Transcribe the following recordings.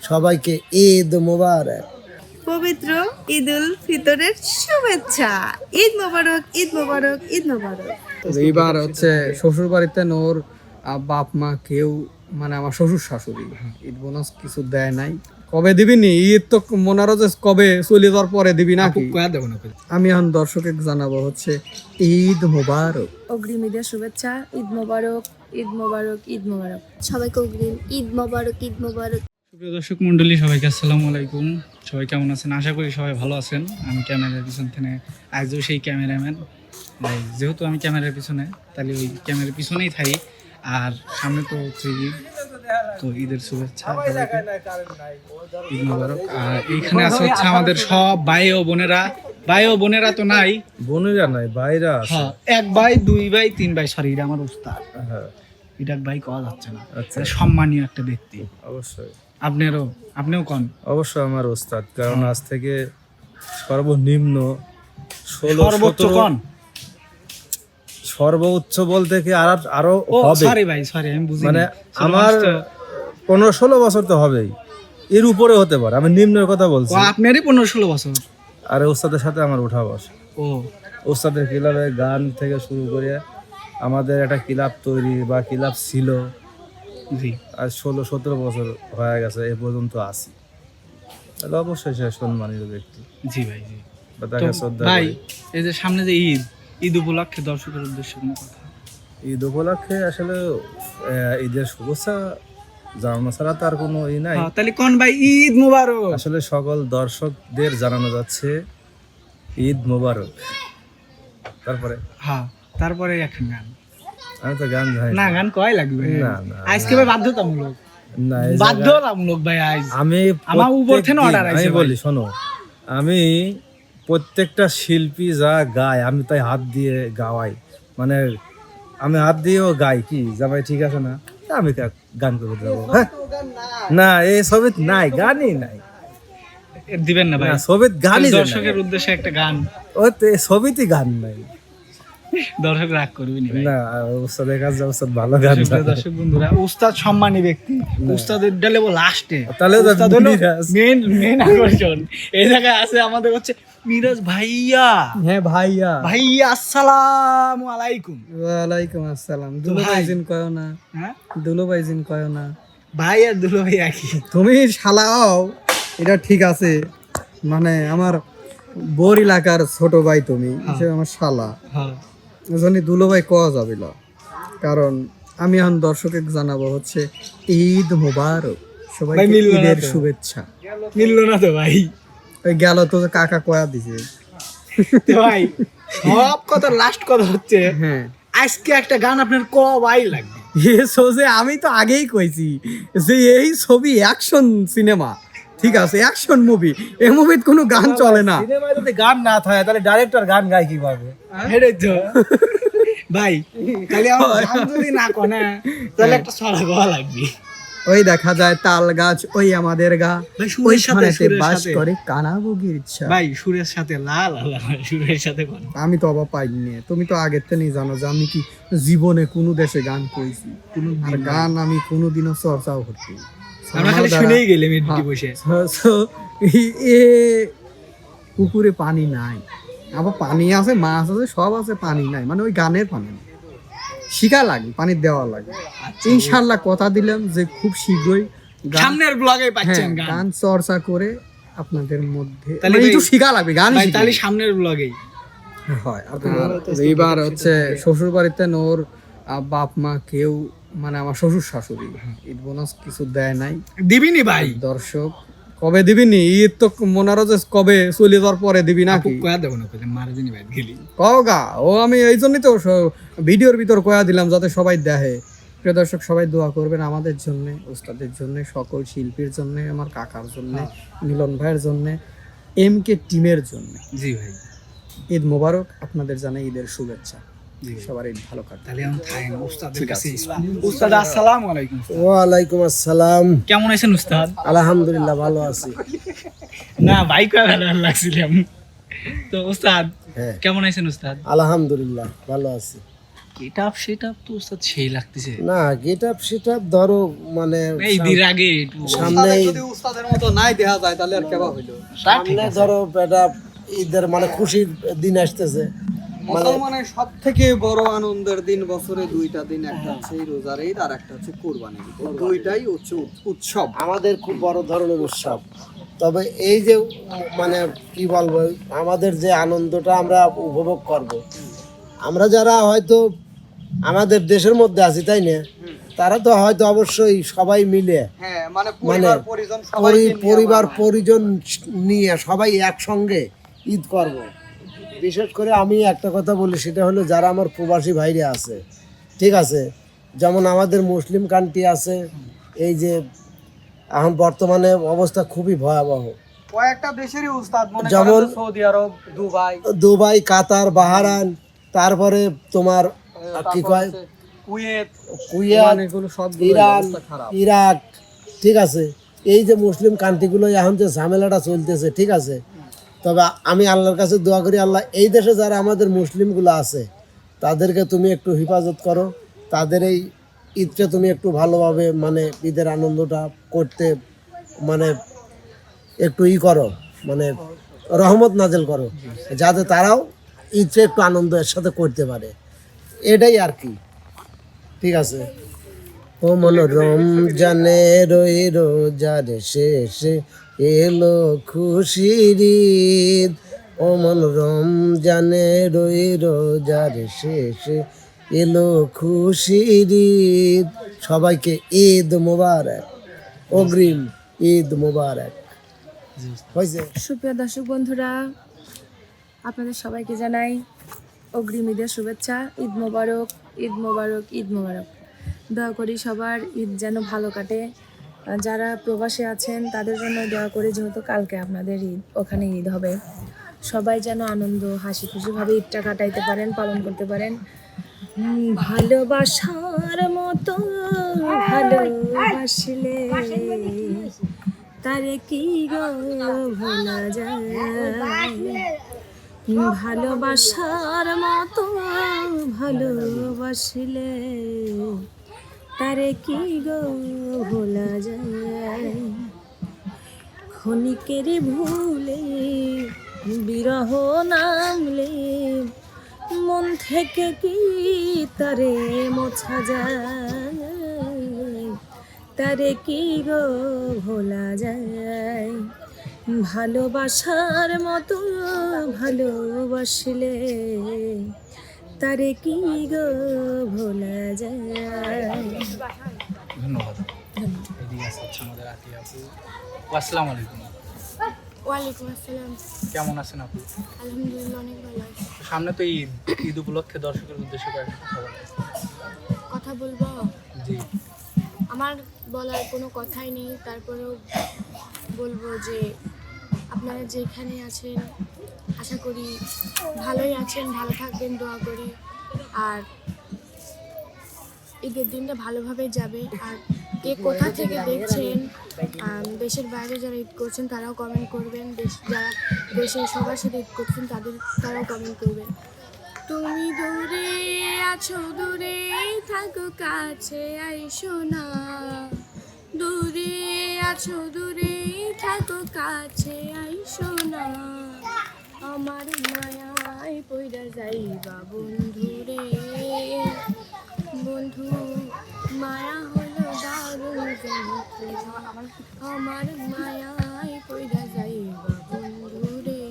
সবাইকে ঈদ মোবারক। পবিত্র ঈদ উল ফিতরের শুভেচ্ছা। ঈদ মোবারক, ঈদ মোবারক, ঈদ মোবারক। এইবার হচ্ছে শ্বশুর বাড়িতে ওর বাপ মা কেউ মানে আমার শ্বশুর শাশুড়ি ঈদ বোনাস কিছু দেয় নাই। কবে দিবিনি? ঈদ তো মনে হয় যে কবে চলে যাওয়ার পরে দিবি নাকি? আমি এখন দর্শকে জানাবো হচ্ছে ঈদ মোবারক, অগ্রিম ঈদের শুভেচ্ছা। ঈদ মোবারক, ঈদ মোবারক, ঈদ মোবারক। সবাইকে অগ্রিম ঈদ মোবারক, ঈদ মোবারক। সুপ্রিয় দর্শক মন্ডলী, সবাইকে আসসালামু আলাইকুম। সবাই কেমন আছেন? আশা করি সবাই ভালো আছেন। আমি ক্যামেরার পিছন থেকে আজও সেই ক্যামেরাম্যান, যেহেতু আমি ক্যামেরার পিছনে, তাহলে ওই ক্যামেরার পিছনেই থাকি। আর সামনে তো হচ্ছে ঈদ, তো ঈদের শুভেচ্ছা, ঈদ মোবারক। আর এইখানে আছে হচ্ছে আমাদের সব ভাই ও বোনেরা তো নাই, বোনেরা নাই, ভাইরা আছে। হ্যাঁ, এক ভাই, দুই ভাই, তিন ভাই, সরি এটা আমার উস্তাদ। হ্যাঁ, এটা ভাই কওয়া যাচ্ছে না, আচ্ছা। এটা সম্মানীয় একটা ব্যক্তি। অবশ্যই আপনিও কন। অবশ্যই আমার ওস্তাদ, কারণ আজ থেকে সর্বনিম্ন 16 সর্বোচ্চ 17 কন। সর্বোচ্চ বলতে কি আরো ও হবে, সরি ভাই, সরি আমি বুঝি মানে আমার 15-16 বছর তো হবেই, এর উপরে হতে পারে। আমি নিম্নের কথা বলছি। আপনারই 15-16 বছর। আর ওস্তাদের সাথে আমার উঠা বসা, ও ওস্তাদের ক্লাবে গান থেকে শুরু করে আমাদের একটা ক্লাব তৈরি বা ক্লাব ছিল, জি, আজ 16-17 বছর হয়ে গেছে, এ পর্যন্ত আছি। তাহলে অবশ্যই সে সম্মানিত ব্যক্তি, জি ভাই, জি। বা তো তাকে শ্রদ্ধা ভাই, করি। এই যে সামনে যে ঈদ উপলক্ষে দর্শকের উদ্দেশ্যে কোনো কথা? ঈদ উপলক্ষে আসলে ঈদের শুভেচ্ছা জানানো ছাড়া তার কোনো নাই। হ্যাঁ, তাহলে কোন ভাই ঈদ মোবারক। আসলে সকল দর্শকদের জানানো যাচ্ছে ঈদ মোবারক। তারপরে এখন গান। আমি তো গান জানি না, গান কয় লাগবে না, না, আজকে ভাই বাধ্যতামূলক, না, এই জায়গায় বাধ্যতামূলক ভাই। আজ আমি আমার উপর থেকে প্রত্যেকদিন- order আইছে আমি ভাই। বলি শোনো, আমি প্রত্যেকটা শিল্পী যা গায় আমি তাই হাত দিয়ে গাওয়াই, মানে আমি হাত দিয়েও গাই কি জামাই ঠিক আছে না, তা আমি গান করে দেবো। হ্যাঁ, না এই ছবি নাই, গানই নাই, দিবেন না ভাই? না ছবির গানই দর্শকের উদ্দেশ্যে একটা গান। ওই তো এই ছবিতে গান নাই। দর্শক রাগ করবি না ভাই। না ওস্তাদের কাছে ওস্তাদ ভালো গান সুপ্রিয় জানে। দর্শক বন্ধুরা, উস্তাদ সম্মানী ব্যক্তি, উস্তাদের ডালে লাস্টে, তাহলে তো উস্তাদ হলো মিরাজ। মেন আকর্ষণ। এই জায়গায় আছে আমাদের হচ্ছে মিরাজ ভাইয়া। হ্যাঁ ভাইয়া। ভাইয়া আসসালামু আলাইকুম। ওয়ালাইকুম আসসালাম। দুলো ভাই। ভাইজিন কয় না, হ্যাঁ দুলো ভাইজিন কয় না। ভাই আর দুলো ভাই একই। তুমি শালাও, এটা ঠিক আছে, মানে আমার বোর এলাকার ছোট ভাই, তুমি সে আমার শালা, হ্যাঁ, জানি দুলো ভাই কওয়া যাবে না। কারণ আমি এখন দর্শকে জানাবো হচ্ছে ঈদ মোবারক, সবাই ভাই মিললো না ঈদের তো। শুভেচ্ছা। মিললো না তো ভাই। ওই গেল তো কাকা কয়া দিছে। তো ভাই, সব কথা লাস্ট কথা হচ্ছে, হ্যাঁ, আজকে একটা গান আপনার কবাই লাগবে। এ সোজে আমি তো আগেই কইছি যে এই ছবি অ্যাকশন সিনেমা, ঠিক আছে, অ্যাকশন মুভি, এই মুভিতে কোনো গান চলে না। সিনেমায় যদি গান না থাকে তাহলে ডাইরেক্টর গান গায় কিভাবে? হেরে তো ভাই, তাহলে আমার গান যদি না কোনে, তাহলে একটা ছড়া গাওয়া লাগবে। ওই দেখা যায় তাল গাছ ওই আমাদের গা, ভাই, সুরের সাথে, ওইখানেতে সুরের বাস সাথে। করে কানাবগির ইচ্ছা। ভাই সুরের সাথে লাল সুরের সাথে কোন? আমি তো অবাক পাইনি, তুমি তো আগের থেকেই জানো যে আমি কি জীবনে কোনো দেশে গান করেছি, আর গান আমি কোনোদিনও চর্চাও করছি। আমরা খালি শুনেই গেলাম এদিকে বসে। এ পুকুরে পানি নাই, আবার পানি আছে, মাছ আছে, সব আছে, পানি নাই, মানে ওই গানের পানি নাই। শিখা লাগে, পানি দেওয়া লাগে। ইনশাল্লাহ কথা দিলাম যে খুব শীঘ্রই গান, সামনের ব্লগে পাচ্ছেন হ্যাঁ, গান। গান চর্চা করে আপনাদের মধ্যে, তাহলে মানে ভাই- একটু শিখা লাগবে গান ভাই শিখা তাহলে লাগবে। সামনের ব্লগেই হয়। আর এইবার হচ্ছে শ্বশুর বাড়িতে ওর বাপ মা কেউ মানে আমার শ্বশুর শাশুড়ি ঈদ বোনাস কিছু দেয় নাই। দিবিনি ভাই? দর্শক কবে দিবিনি? ঈদ তো মনে হয় যে কবে চলে যাওয়ার পরে দিবি নাকি? কয়া দেবো না, কইলে মারা দিনি ভাই গেলি। কওগা ও, আমি এই জন্যই তো ভিডিওর ভিতর কয়া দিলাম যাতে সবাই দেখে। প্রিয় দর্শক, সবাই দোয়া করবেন আমাদের জন্য, ওস্তাদের জন্য, সকল শিল্পীর জন্য, আমার কাকার জন্য, মিলন ভাইয়ের জন্য, MK টিমের জন্য। জি ভাই, ঈদ মোবারক, আপনাদের জানাই ঈদের শুভেচ্ছা। জি। সবার ঈদ ভালো কাটে। তাহলে আমি থাকেন উস্তাদের কাছে। উস্তাদ আসসালামু আলাইকুম। ওয়ালাইকুম আসসালাম। কেমন আছেন উস্তাদ? আলহামদুলিল্লাহ ভালো আছি। না ভাই কয়া ভালো লাগছিলাম। তো উস্তাদ হ্যাঁ। কেমন আছেন উস্তাদ? আলহামদুলিল্লাহ ভালো আছি। গেট আপ সেটা তো উস্তাদ সেই লাগতেছে না গেট আপ সেট আপ ধরো মানে এই দিন আগে একটু সামনে যদি উস্তাদের মতো নাই দেখা যায় তাহলে আর কেবা হইলো সামনে ধরো এটা ঈদের মানে খুশির দিন আসতেছে মুসলমানের সব থেকে বড় আনন্দের দিন বছরে দুইটা দিন, একটা হচ্ছে রোজার ঈদ আর একটা হচ্ছে কোরবানির ঈদ। এই দুইটাই হচ্ছে উৎসব। আমাদের খুব বড় ধরনের উৎসব। তবে এই যে মানে কি বলবো আমাদের যে আনন্দটা আমরা উপভোগ করব, আমরা যারা হয়তো আমাদের দেশের মধ্যে আছি তাই না, তারা তো হয়তো অবশ্যই সবাই মিলে হ্যাঁ মানে মানে পরিবার পরিজন সবাই পরিবার পরিজন নিয়ে সবাই একসঙ্গে ঈদ করব। বিশেষ করে আমি একটা কথা বলি, সেটা হলো যারা আমার প্রবাসী ভাইরা আছে, ঠিক আছে, যেমন আমাদের মুসলিম কান্ট্রি আছে, এই যে এখন বর্তমানে অবস্থা খুবই ভয়াবহ, কয়েকটা দেশেরই উস্তাদ মনে যেমন করেন সৌদি আরব, দুবাই, কাতার, বাহরাইন, তারপরে তোমার কি কয় কুয়েত, কুয়েত, এগুলো সব ইরান, ইরাক, ঠিক আছে, এই যে মুসলিম কান্ট্রিগুলো এখন যে ঝামেলাটা চলতেছে, ঠিক আছে। তবে আমি আল্লাহর কাছে দোয়া করি, আল্লাহ এই দেশে যারা আমাদের মুসলিমগুলো আছে তাদেরকে তুমি একটু হেফাজত করো, তাদের এই ঈদটা তুমি একটু ভালোভাবে মানে ঈদের আনন্দটা করতে মানে একটু করো, মানে রহমত নাজেল করো, যাতে তারাও ঈদটা একটু আনন্দের সাথে করতে পারে, এটাই আর কি, ঠিক আছে। ও মনোরম জানে রই রোজার শেষে এলো খুশির ঈদ, ও মনোরম জানে রই রোজার শেষে এলো খুশির ঈদ। সবাইকে ঈদ মোবারক, অগ্রিম ঈদ মোবারক। হয়েছে? সুপ্রিয় দর্শক বন্ধুরা, আপনাদের সবাইকে জানাই অগ্রিম ঈদের শুভেচ্ছা। ঈদ মোবারক, ঈদ মোবারক, ঈদ মোবারক। দোয়া করি সবার ঈদ যেন ভালো কাটে। যারা প্রবাসে আছেন তাদের জন্য দোয়া করি, যেহেতু কালকে আপনাদের ঈদ, ওখানে ঈদ হবে, সবাই যেন আনন্দ হাসি খুশিভাবে ঈদটা কাটাইতে পারেন, পালন করতে পারেন। ভালোবাসার মতো ভালোবাসলে তারে কি গো ভোলা যায়, ভালোবাসার মতো ভালোবাসলে তারে কি গো ভোলা যায়, ক্ষণিকের ভুলে বিরহ নামলে মন থেকে কি তারে মোছা যায়, তারে কি গো ভোলা যায়, ভালোবাসার মতো ভালোবাসলে তারে কি গো ভোলা যায়। ধন্যবাদ। এদিকে আছে হচ্ছে আমাদের আতিয়া আপু। আসসালামু আলাইকুম। ওয়ালাইকুম আসসালাম। কেমন আছেন আপু? আলহামদুলিল্লাহ অনেক ভালো আছি। সামনে তো ঈদ, ঈদ উপলক্ষে দর্শকের উদ্দেশ্যে কয়েকটা কথা বলেন। কথা বলবো? জি। আমার বলার কোনো কথাই নেই, তারপরেও বলবো যে আপনারা যেখানে আছেন আশা করি ভালোই আছেন, ভালো থাকবেন, দোয়া করি। আর ঈদের দিনটা ভালোভাবে যাবে। আর কে কোথা থেকে দেখছেন, দেশের বাইরে যারা ঈদ করছেন তারাও কমেন্ট করবেন, যারা দেশের সবার সাথে ঈদ করছেন তারাও কমেন্ট করবেন। তুমি দূরে আছো, দূরে থাকো, কাছে আইসো না, দূরে আছো, দূরে থাকো, কাছে আইসো না, আমার মায়ায় পইরা যাইবা বন্ধুরে, বন্ধু মায়া হলো দারুণ যন্ত্রণা, আমার মায়ায় পইরা যাইবা বন্ধুরে,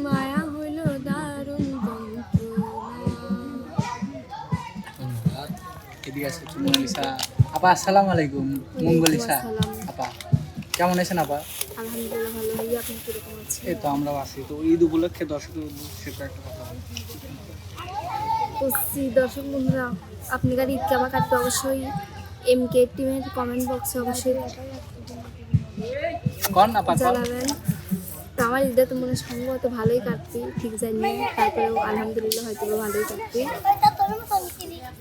মায়া হলো দারুণ যন্ত্রণা। ধন্যবাদ। এদিকে আছে হচ্ছে মঙ্গলিসা আপা। আসসালামু আলাইকুম। মঙ্গলিসা আপা, কেমন আছেন আপা? আলহামদুলিল্লাহ ভালো। ভাইয়া আপনি কিরকম আছেন? এই তো আমরাও আছি। তো ঈদ উপলক্ষে দর্শকের উদ্দেশ্যে কয়েকটা কথা বলেন। তো দর্শক বন্ধুরা, আপনার ঈদ কেমন কাটবে অবশ্যই MK টিমের কমেন্ট বক্সে অবশ্যই কন আপা কন। জানাবেন। তো আমার ঈদটা তো মনে সম্ভবত ভালোই কাটবে, ঠিক জানি না, তারপরেও আলহামদুলিল্লাহ হয়তো ভালোই কাটবে।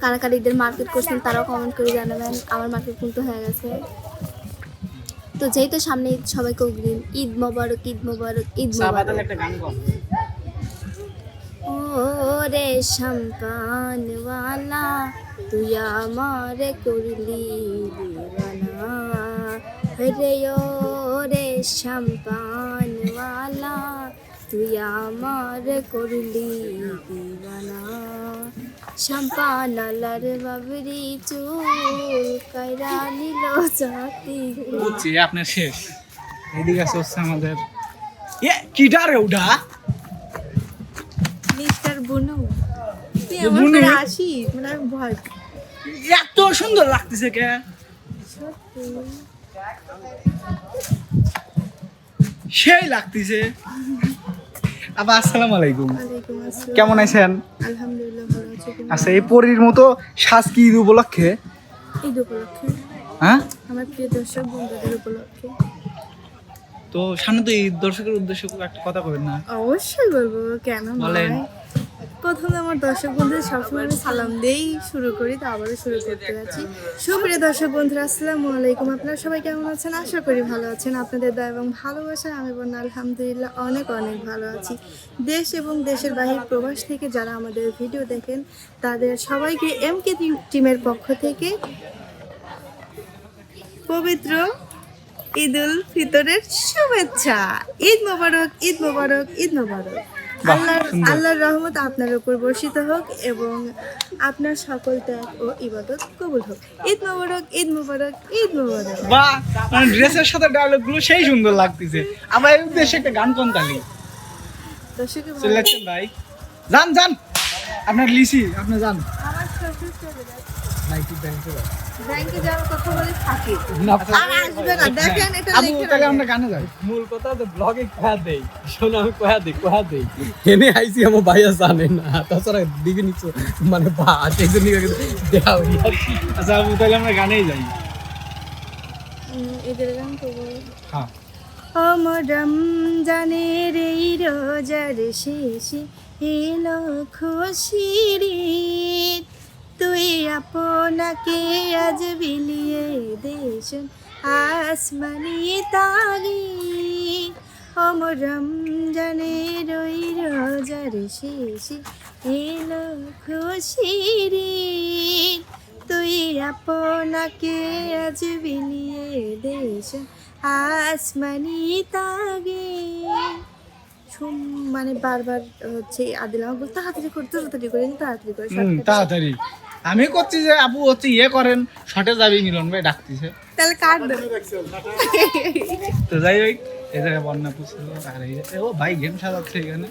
কারা কারা ঈদের মার্কেট করছেন তারাও কমেন্ট করে জানাবেন। আমার মার্কেট কিন্তু হয়ে গেছে। তো যেহেতু সামনে ঈদ, সবাইকে অগ্রিম ঈদ মোবারক, ঈদ মোবারক, ঈদ মোবারক। একটা গান গাও। ও রে সম্পানওয়ালা তুই আমার করলি দিওয়ানা রে ও রে সম্পানওয়ালা তুই আমার করলি দিওয়ানা সম্পানালার বাবরি চুল কাইরা নিল জাতি বুঝছি আপনার শেষ। এদিকে আছে হচ্ছে আমাদের কিটা রে ওটা মিস্টার বুনু তুই তো আমার বুনু? সাথে আসিস মানে আমি ভয় পাই। এত সুন্দর লাগতেছে কে সেই লাগতেছে। আবার আসসালামু আলাইকুম, ওয়ালাইকুম আসসালাম। কেমন আছেন? আলহামদুলিল্লাহ ভালো আছি। তুমি? আচ্ছা, এই পরীর মতো শ্বাস কি ঈদ উপলক্ষে? ঈদ উপলক্ষে হ্যাঁ, আমার প্রিয় দর্শক বন্ধুদের উপলক্ষে তো সামনে তো ঈদ, দর্শকের উদ্দেশ্যে একটা কথা বলবেন না? অবশ্যই বলবো, কেন বলেন। নয়। প্রথমে আমার দর্শক বন্ধুদের সবসময় আমি সালাম দিয়েই শুরু করি, তো আবারও শুরু করতে যাচ্ছি। সুপ্রিয় দর্শক বন্ধুরা, আসসালামু আলাইকুম। আপনারা সবাই কেমন আছেন? আশা করি ভালো আছেন। আপনাদের দয়া এবং ভালোবাসা আমি বলুন আলহামদুলিল্লাহ অনেক অনেক ভালো আছি। দেশ এবং দেশের বাহির প্রবাস থেকে যারা আমাদের ভিডিও দেখেন তাদের সবাইকে এমকে টিমের পক্ষ থেকে পবিত্র ঈদ উল ফিতরের শুভেচ্ছা। ঈদ মোবারক, ঈদ মোবারক, ঈদ মোবারক। আল্লাহর রহমত আপনার উপর বর্ষিত হোক এবং আপনার সকল ত্যাগ ও ইবাদত কবুল হোক। ঈদ মোবারক, ঈদ মোবারক, ঈদ মোবারক। বাহ, মানে ড্রেসের সাথে ডায়লগ গুলো সেই সুন্দর লাগতেছে। আবার এই উদ্দেশ্যে একটা গান কোন তালি দর্শকের চলে যাচ্ছেন ভাই? যান যান, আপনার লিসি, আপনি যান। আমার শ্বশুর চলে যাচ্ছে নাইটি ব্যাংকে ব্যাংকে যাওয়ার কথা বলে থাকি না আর আসবে না। দেখেন এটা আবু, লিখে তাহলে রাখেন। আমরা গানে যাই। মূল কথা তো ব্লগে কয়া দেই, শোনো আমি কয়া দেই এনে আইছি আমার ভাইয়া জানে না, তাছাড়া দিবি নিচু মানে বা সেই জন্য দেওয়া হই আর কি। আচ্ছা আবু, তাহলে আমরা গানেই যাই। ঈদের গান করবো। হ্যাঁ, আমার রমজানের এই রোজার শেষে এলো খুশির ঈদ। তুই আপনাকে আজ বিলিয়ে দেশ আসমানি তাগিদ। আমার রমজানের ওই রোজার শেষে এলো খুশির ঈদ। তুই আপনাকে আজ বিলিয়ে দেশ আসমানি তাগে। মানে বারবার হচ্ছে আদিল আমাকে বলতে তাড়াতাড়ি করে, তাড়াতাড়ি করে, তাড়াতাড়ি করে, shortcut এ। তাড়াতাড়ি। আমি করছি যে আবু হচ্ছে ইয়ে করেন, শর্টে যাবি, মিলন ভাই ডাকতেছে। তাহলে কাট দেবে। তো যাই হোক, এই জায়গায় বন্যা পুষছিল, আর এই ও ভাই গেম সাজাচ্ছে এখানে।